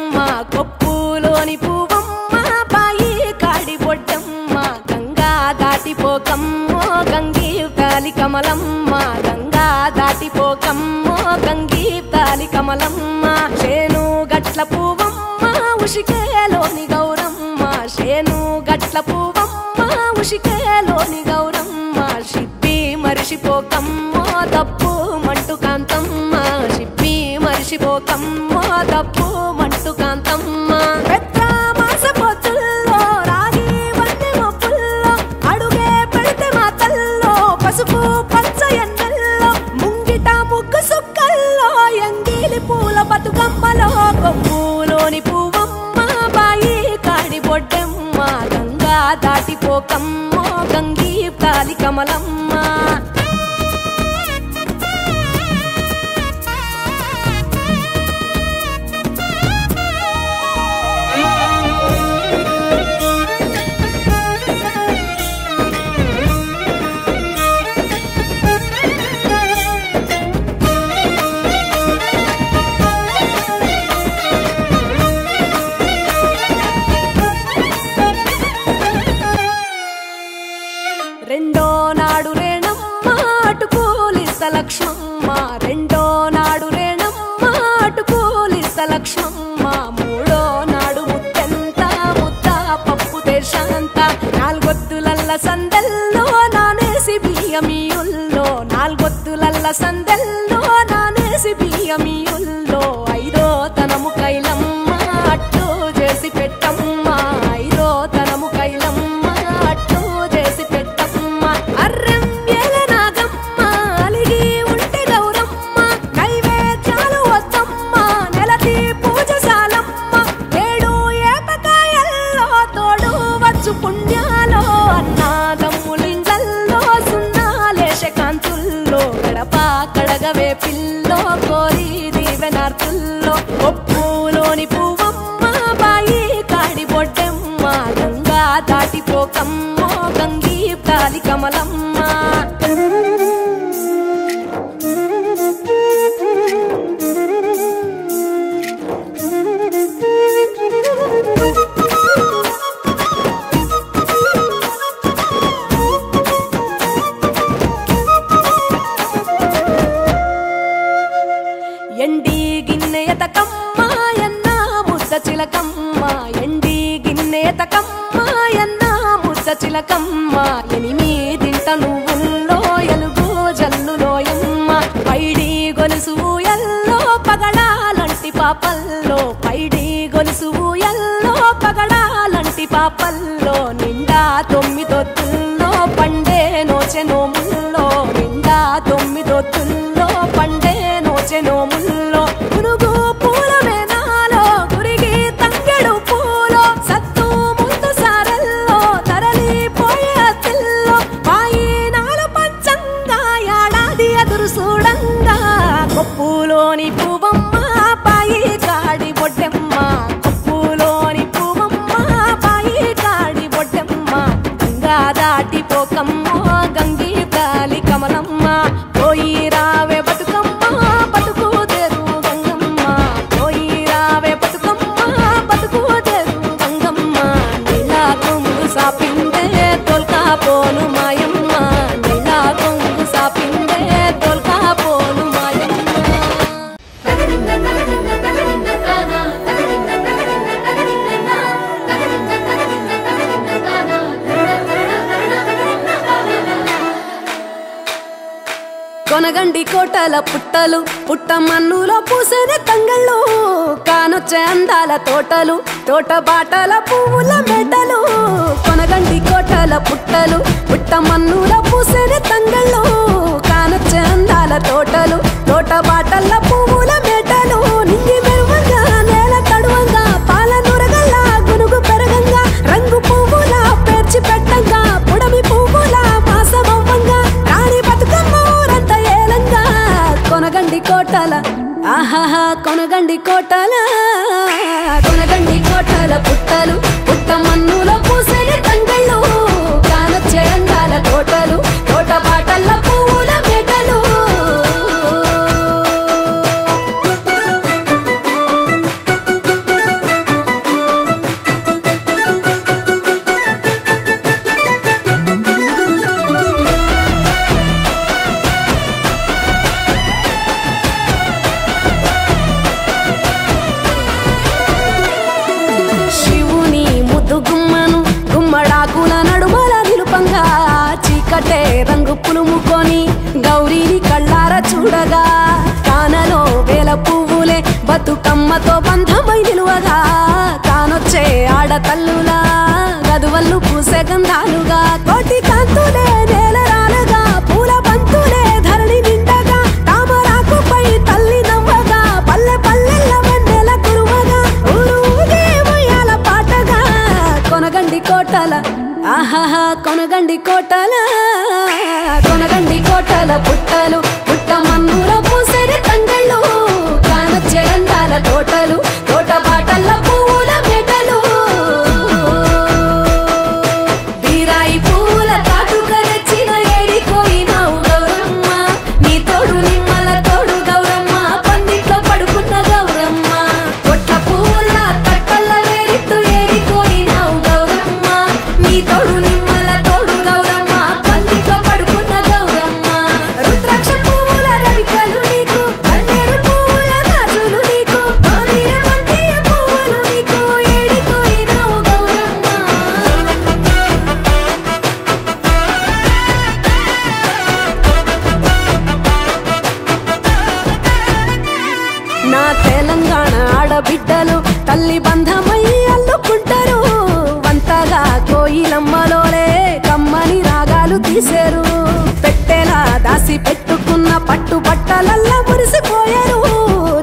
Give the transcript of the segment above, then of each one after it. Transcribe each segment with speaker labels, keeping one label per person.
Speaker 1: బొడ్డమ్మ కొప్పులోని పువ్వమ్మ బాయి కాడి బొడ్డమ్మ గంగా దాటిపోకమ్మో గంగీతాలి కమలమ్మ గంగా దాటిపోకమ్మో గంగీతాలి కమలమ్మ శేను గట్ల పువ్వమ్మ ఉషికేలోని గౌరమ్మ శేను గట్ల పువ్వమ్మ ఉషికేలోని గౌరమ్మ షిప్పి మరిషిపోకమ్మో తప్పు మంటు కాంతమ్మ షిప్పి మరిషిపోకమ్మో తప్పు మంటు కాంతమ్మ పెద్ద మాస పొత్తుల్లో రాగి వన్నె మొప్పుల్లో అడుగే పెడితే మాతల్లో పసుపు పచ్చ ఎన్నెల్లో ముంగిట ముగ్గు సుక్కల్లో ఎంగిలి పూల బతుకమ్మలో కొప్పులోని పువ్వమ్మ బాయి కాడి బొడ్డమ్మ గంగా దాటిపోకమ్మో గంగీతాలి కమలమ్మ రెండో నాడు రేణమ్మ అటుకూలిస్త లక్ష్మమ్మ రెండో నాడు రేణమ్మ అటుకూలిస్త లక్ష్మమ్మ మూడో నాడు ముత్తెంత ముద్ద పప్పు దేశంత నాలుగొత్తులల్ల సందెల్లో నానేసి బియ్యమియుల్లో నాలుగొత్తులల్ల సందెల్లో నానేసి బియ్యమియుల్లో ఐదో తనము కైలమ్మ అట్టు చేసి పెట్టమ్మ ఐదో తనము కైలమ్మ అట్టు చేసి పెట్టమ్మ అర్రం ఏల నాగమ్మ అలిగి ఉంటే గౌరమ్మ నైవేద్యాలు వద్దమ్మ నెలతి పూజశాలమ్మ ఏడు ఏపకాయల్లో తోడు వచ్చు పుణ్యాలో అన్నాదమ్ములిండ్లల్లో సున్నాలేశ కాంతుల్లో గడప కడగవే పిల్లో కోరి దీవెనార్తుల్లో ఒప్పులోని పువ్వమ్మ బాయి కాడి బొడ్డమ్మ గంగా దాటిపోకమ్మో గంగీతాలి కమలమ్మ ఎండి గిన్నెయతకమ్మ ఎన్న ముద్ద చిలకమ్మ ఎండి గిన్నెయతకమ్మ ఎన్న ముద్ద చిలకమ్మ ఎనిమిదింట నువ్వుల్లో ఎలుగు జల్లులోయమ్మ పైడి గొలుసు ఎల్లో పగడాలంటి పాపల్లో పైడి గొలుసు ఎల్లో పగడాలంటి పాపల్లో నిండా తొమ్మిదొత్తుల్లో పండే నోచె నోముల్లో నిండా తొమ్మిదొత్తుల్లో పండే నోచె నోముల్లో పునుగు పూల మేనాలో గురిగి తంగెడు పూలో సత్తు ముందు సారల్లో తరలిపోయే అత్తిల్లో వాయినాలు పంచంగా ఏడాది ఎదురు చూడంగా కొప్పులోని పువ్వమ్మ బాయి కాడి బొడ్డమ్మ కొప్పులోని పువ్వమ్మ బాయి కాడి బొడ్డమ్మ గంగా దాటిపోకమ్మో గంగీతాలి కమలమ్మ పోయి రావే బతుకమ్మ బతుకు తెరు గంగమ్మ పోయి రావే బతుకమ్మ బతుకు తెరు గంగమ్మ నీలా కొంగు సాపిందే తొల్కా పోను మాయమ్మ నీలా కొంగు సాపిందే తొల్కా పోను మాయమ్మ కొనగండి కోటల పుట్టలు పుట్టమన్నులో పూసేనే తంగళ్ళు కానొచ్చే అందాల తోటలు తోట బాటల పువ్వుల మెడలు కొనగండి కోటల పుట్టలు పుట్టమన్నులో పూసేనే తంగళ్ళు కానొచ్చే అందాల తోటలు తోట బాటల పువ్వుల మెడలు నింగి మెరువంగా నేల తడువంగా పాల నురగల్లా గునుగు పెరగంగా రంగు పువ్వుల పేర్చి పెట్టంగా పుడమి పువ్వుల మాసమవ్వంగా రాణి బతుకమ్మ ఊరంతా ఏలంగా కొనగండి కోటల ఆహాహా కొనగండి కోటల కొనగండి కోటల పుట్టలు పుట్టమన్నులో పూసేనే తంగళ్ళు కానొచ్చే అందాల తోటలు తోట బాటల పువ్వుల మెడలు అమ్మతో బంధమై నిలువగా కానొచ్చే ఆడతల్లులా గదువల్లు పూసే గంధాలుగా కోటి కాంతులే నేల రాలగా పూల బంతులే ధరణి నిండగా తామరాకుపై తల్లి నవ్వగా పల్లె పల్లెల్ల వెన్నెల కురువగా ఊరు ఊగే ఉయ్యాల పాటగా కొనగండి కోటల ఆహాహా కొనగండి కోటల కొనగండి కోటల పుట్టలు పుట్ట మన్నుల పూసరి తంగళ్ళు కానొచ్చే అందాల తోటలు తోట బాటల్ల పువ్వుల మెటలు బీరాయి పువ్వుల తాటుగా తెచ్చిన ఏడిపోయినావు గౌరమ్మ నీ తోడు నిమ్మల తోడు గౌరమ్మ పందిట్లో పడుకున్న గౌరమ్మ కొట్ల పువ్వుల తట్టల్ల వేరిత్తు ఏడిపోయినావు గౌరమ్మ నీ తోడు నిమ్మల తోడు గౌరమ్మ పందిట్లో పడుకున్న గౌరమ్మ రుద్రాక్ష పువ్వుల రవికలు నీకు కన్నేరు పువ్వుల గాజులు నీకు కోనేరు బంతియ పువ్వులు నీకు ఏడిపోయినావు గౌరమ్మ నా తెలంగాణ ఆడబిడ్డలు తల్లి బంధమై అల్లుకుంటారు వంతగా కోయిలమ్మలోలే కమ్మని రాగాలు తీశారు పెట్టేలా దాసి పెట్టుకున్న పట్టు బట్టలల్లా మురిసిపోయారు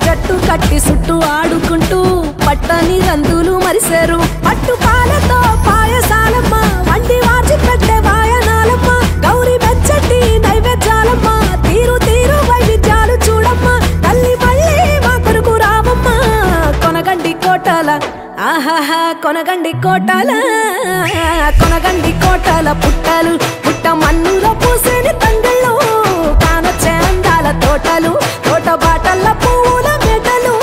Speaker 1: జట్టు కట్టి చుట్టూ ఆడుకుంటూ పట్టని రందులు మరిశారు పట్టు పాలతో పాయసాలమ్మ వండి వాచి పెట్టే వాయనాలమ్మ గౌరీ వెచ్చటి నైవేద్యాలమ్మ తీరు తీరు వైవిధ్యాలు చూడమ్మ తల్లి మళ్ళీ మా కొరకు రావమ్మ కొనగండి కోటల ఆహాహా కొనగండి కోటల కొనగండి కోటల పుట్టలు పుట్ట మన్నులో పూసేని తంగళ్ళు కానొచ్చే అందాల తోటలు తోట బాటల్ల పువ్వుల మెటలు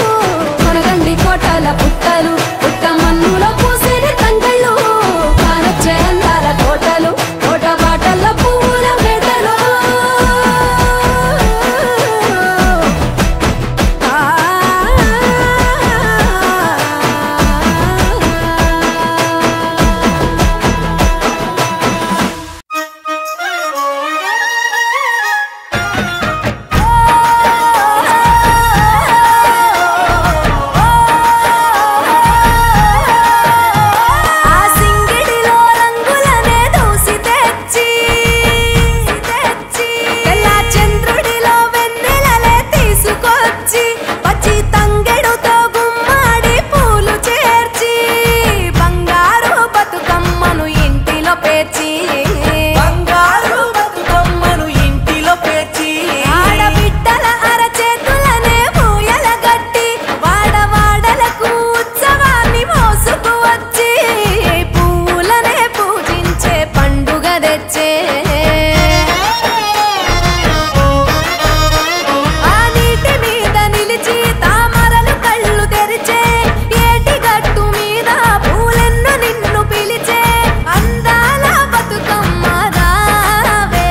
Speaker 1: కొనగండి కోటల పుట్టలు పుట్ట మన్నులో పూసేని తంగళ్ళు కానొచ్చే అందాల తోటలు తోట బాటల్ల పువ్వుల మెటలు ఆ సింగిడిలో రంగులనే దూసి తెచ్చి తెల్ల చంద్రుడిలో వెన్నెలలే తీసుకొచ్చి పచ్చి తంగెడుతో గుమ్మాడి పూలు చేర్చి బంగారు బతుకమ్మను ఇంటిలో పేర్చి
Speaker 2: బంగారు బతుకమ్మను ఇంటిలో పేర్చి
Speaker 1: ఆడబిడ్డల అరచేతులనే పూయల గట్టి వాడవాడలకు ఉత్సవాన్ని మోసుకు వచ్చి పువ్వులనే పూజించే పండుగ తెచ్చే ఆ నీటి మీద నిలిచి తామరలు కళ్ళు తెరిచే ఏటి గట్టు మీద పూలెన్ను నిన్ను పిలిచే అందాల బతుకమ్మ రావే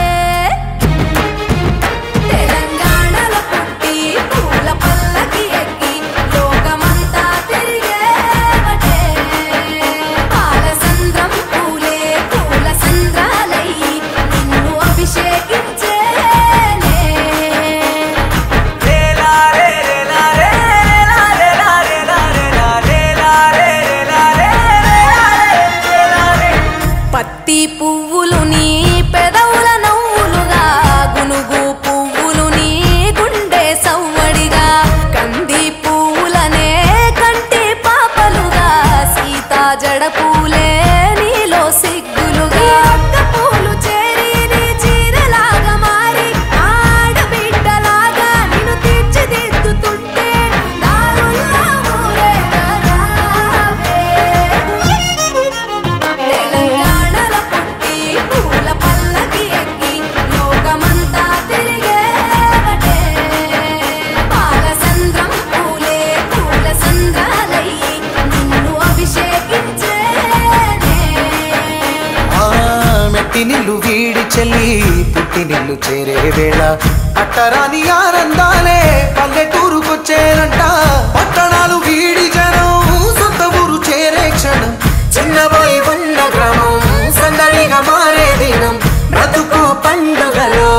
Speaker 1: తెలంగాణలో పుట్టి పూల పల్లకి ఎక్కి లోకమంతా తిరిగేవటే పాలసంద్రం పూలే పూల సంద్రాలయ్యి నిన్ను అభిషేకించేనే
Speaker 2: రేలారే రేలారే రేలారే రేలారే రేలారే రేలారే
Speaker 1: పత్తి పువ్వులు నీ పెదవుల నవ్వులుగా గునుగు పువ్వులు నీ గుండె సవ్వడిగా కంది పువ్వులనే కంటి పాపలుగా సీతా జడ పూలే నీలో సిగ్గులుగా ఒక్క పూలు చేరి నీ చీరలాగా మారి ఆడబిడ్డలాగా నిన్ను తీర్చిదిద్దుతుంటే దారుల్లో ఊరేగారావే తెలంగాణలో పుట్టి పూల పల్లకి ఎక్కి లోకమంతా తిరిగేవటే పాలసంద్రం పూలే పూల సంద్రాలయ్యి నిన్ను అభిషేకించేనే
Speaker 2: ఆ మెట్టి నిల్లు వీడి చెల్లి పుట్టి నిల్లు చేరే వేళ అట్టరాని ఆనందాలే పల్లెటూరుకొచ్చేనంట పట్టణాలు వీడి జనం సొంత ఊరు చేరే క్షణం చిన్నబోయి ఉన్న గ్రామం సందడిగా మారే దినం బ్రతుకు పండుగలో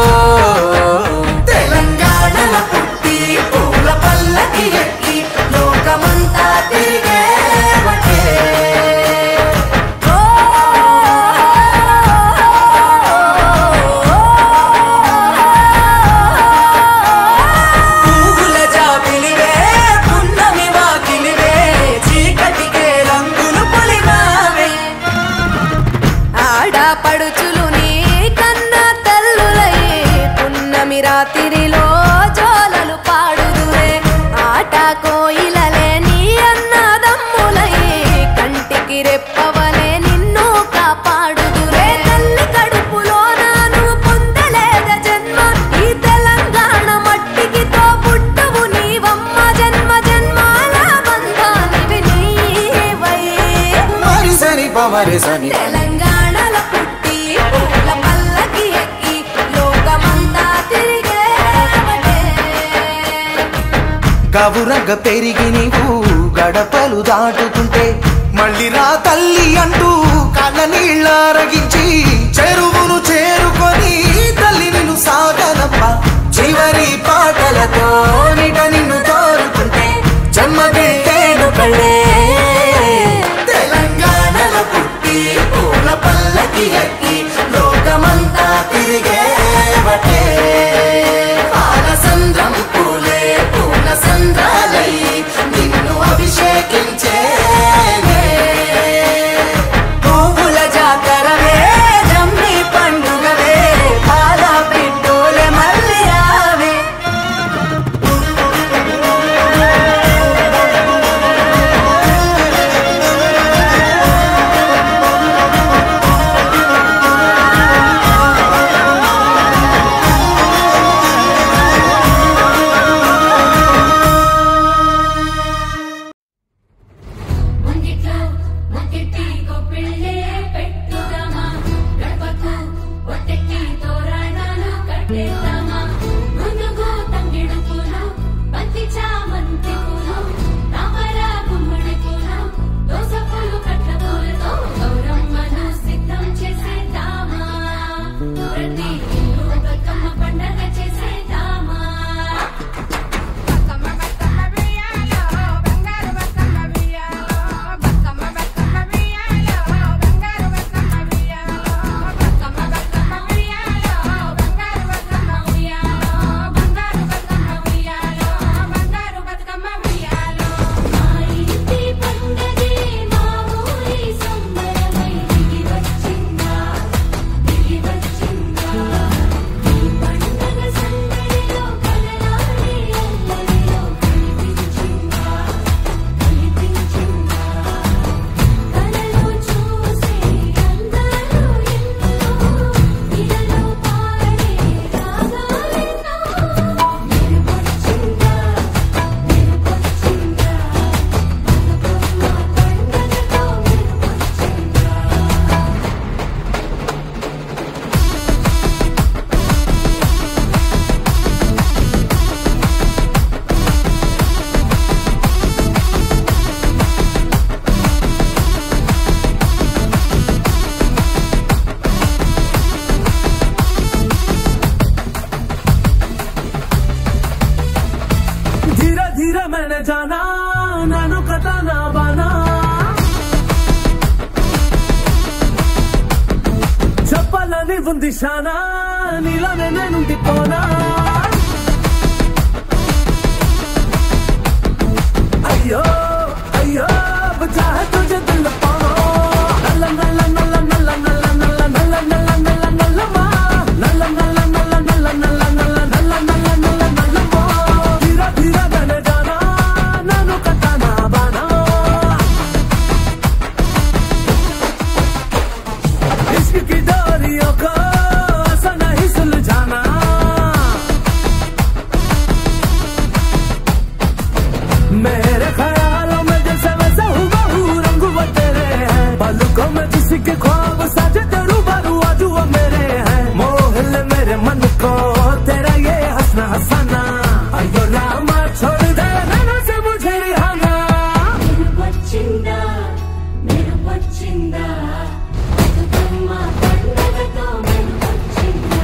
Speaker 1: తెలంగాణలో పుట్టి పూల పల్లకి ఎక్కి లోకమంతా
Speaker 2: పమరిసని
Speaker 1: తెలంగాణలో పుట్టి పూల పల్లకి ఎక్కి లోకమంతా తిరిగేవటే
Speaker 2: గవురగ పెరిగి నీవు గడపలు దాటుతుంటే మళ్ళీ రా తల్లి అంటూ కళ్ళ నీళ్ళరగించి చెరువును చేరుకొని తల్లి నిన్ను సాగనప్ప చివరి పాటలతో నిట నిన్ను తోరుతుంటే జన్మదిట్టేను కళ్ళే తెలంగాణలో పుట్టి పూల పల్లకి ఎక్కి లోకమంతా తిరిగేవటే పాలసంద్రం పూలే పూల సంద్రాలై నిన్ను అభిషేకించే
Speaker 1: పువ్వుల జాతరవే జమ్మి పండుగవే పాల పిట్టోలే మళ్ళీ రావే
Speaker 3: ముంగిట్లో ముక్కెట్టి గొప్పిళ్ళే పెట్టుదామా గడపకు ఒట్టెక్కి తోరణాలు కట్టేద్దామా ముందుకు తంగిడు పూలు బంతి చామంతి పూలు తామర గుమ్మడి పూలు దోస పూలు కట్ల పూలతో గౌరమ్మను సిద్ధం చేసేద్దామా ప్రతి ఇల్లు బతుకమ్మ పండగ చేసేద్దామా
Speaker 4: धीरे धीरे मैंने जाना नैनो कथा ना बना చెప్పాలని ఉంది శానా నీలోనే నేనుండిపోనా అయ్యో అయ్యో బుజా తుజే దిల్ పానో నల్ల నల్ల నల్ల నల్ల నల్ల నల్ల నల్ల నల్ల నల్ల నల్లమా నల్ల నల్ల నల్ల నల్ల నల్ల నల్ల నల్ల నల్ల నల్ల నల్లమా ధీరా ధీరా బనే జానా నాను కథా నా బానా इश्क की डोरियों को ऐसा नहीं सुलझाना मेरे ख्यालों में जैसे वैसे हूबहू रंग वो तेरे हैं पलकों में जिसके ख्वाब साजे तेरू बारू आजू वो मेरे हैं मोहल मेरे मन को तेरा ये हंसना हंसाना अयो रामा छोड़ दे नैना से मुझे रिहाना
Speaker 3: मेरू వచ్చిందా బతుకమ్మ పండగతో మెరు వచ్చిందా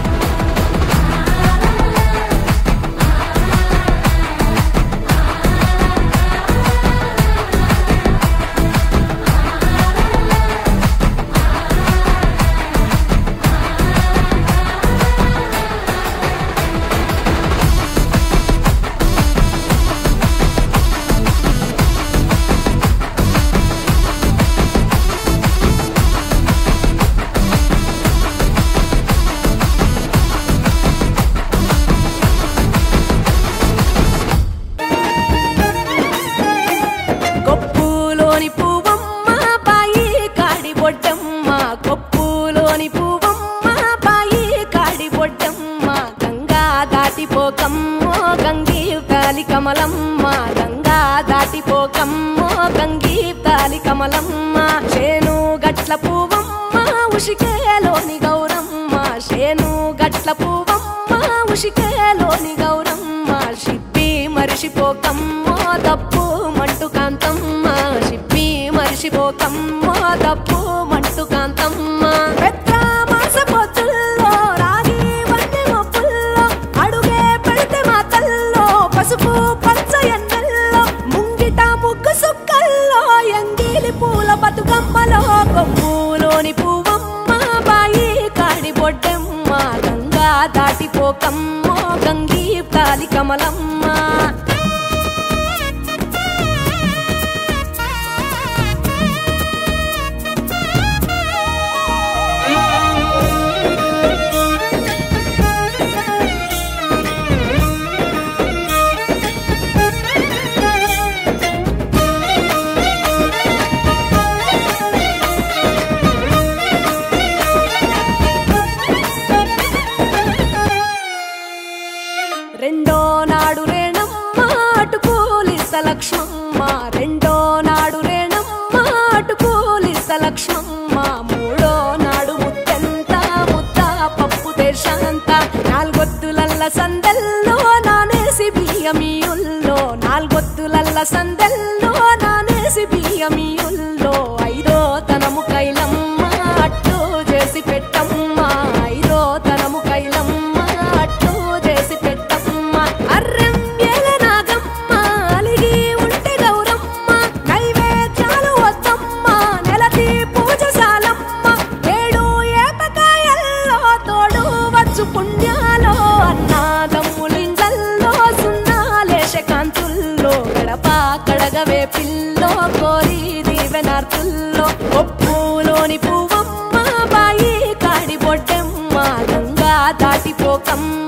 Speaker 1: కొప్పులోని పువ్వమ్మ బాయి కాడి బొడ్డమ్మ కొప్పులోని పువ్వమ్మ బాయి కాడి బొడ్డమ్మ గంగా దాటిపోకమ్మో గంగీ తాలి కమలమ్మ గంగా దాటిపోకమ్మో గంగీ తాలి కమలమ్మ చేను గట్టు గట్ల పువ్వమ్మ ఉషికేలోని గౌరమ్మ శేను గట్ల పువ్వమ్మ ఉషికేలోని గౌరమ్మ షిప్పి మరిషిపోకమ్మో తప్పు మంటు కాంతమ్మ షిప్పి మరిషిపోకమ్మో తప్పు మంటు కాంతమ్మ పెద్ద మాస పొత్తుల్లో రాగి వన్నె మొప్పుల్లో అడుగే పెడితే మా తల్లో పసుపు పచ్చ ఎండల్లో ముంగిట ముగ్గు సుక్కల్లో ఎంగిలి పూల బతుకమ్మలో కొమ్ములోని పువ్వమ్మ బాయి కాడి బొడ్డెమ్మ గంగా దాటిపోకమ్మో గంగీ కాలి కమలమ్మ రెండో నాడు రేణమ్మ అటుకూలిస్త లక్ష్మమ్మ రెండో నాడు రేణమ్మ అటుకూలిస్త లక్ష్మమ్మ మూడో నాడు ముత్తెంత ముద్ద పప్పు దేశంత నాలుగొత్తులల్ల సందెల్లో నానేసి బియ్యమియుల్లో నాలుగొత్తులల్ల సందెల్లో నానేసి బియ్యమియుల్లో ఐదో తనము కైలమ్మ అట్టు చేసి పెట్టమ్మ ఐదో తనము కైలమ్మ అట్టు చేసి పెట్టమ్మ అర్రం ఏల నాగమ్మ అలిగి ఉంటే గౌరమ్మ నైవేద్యాలు వద్దమ్మ నెలకి పూజశాలమ్మ ఏడు ఏపకాయల్లో తోడు వచ్చు పుణ్యాలో అన్నాదమ్ములింగల్లో సున్నాలేశ కాంతుల్లో గడప కడగవే పిల్లో కోరి దీవెనార్తుల్లో ఒప్పులోని పువ్వమ్మ బాయి కాడి బొడ్డెమ్మ గంగా దాటిపోకమ్మ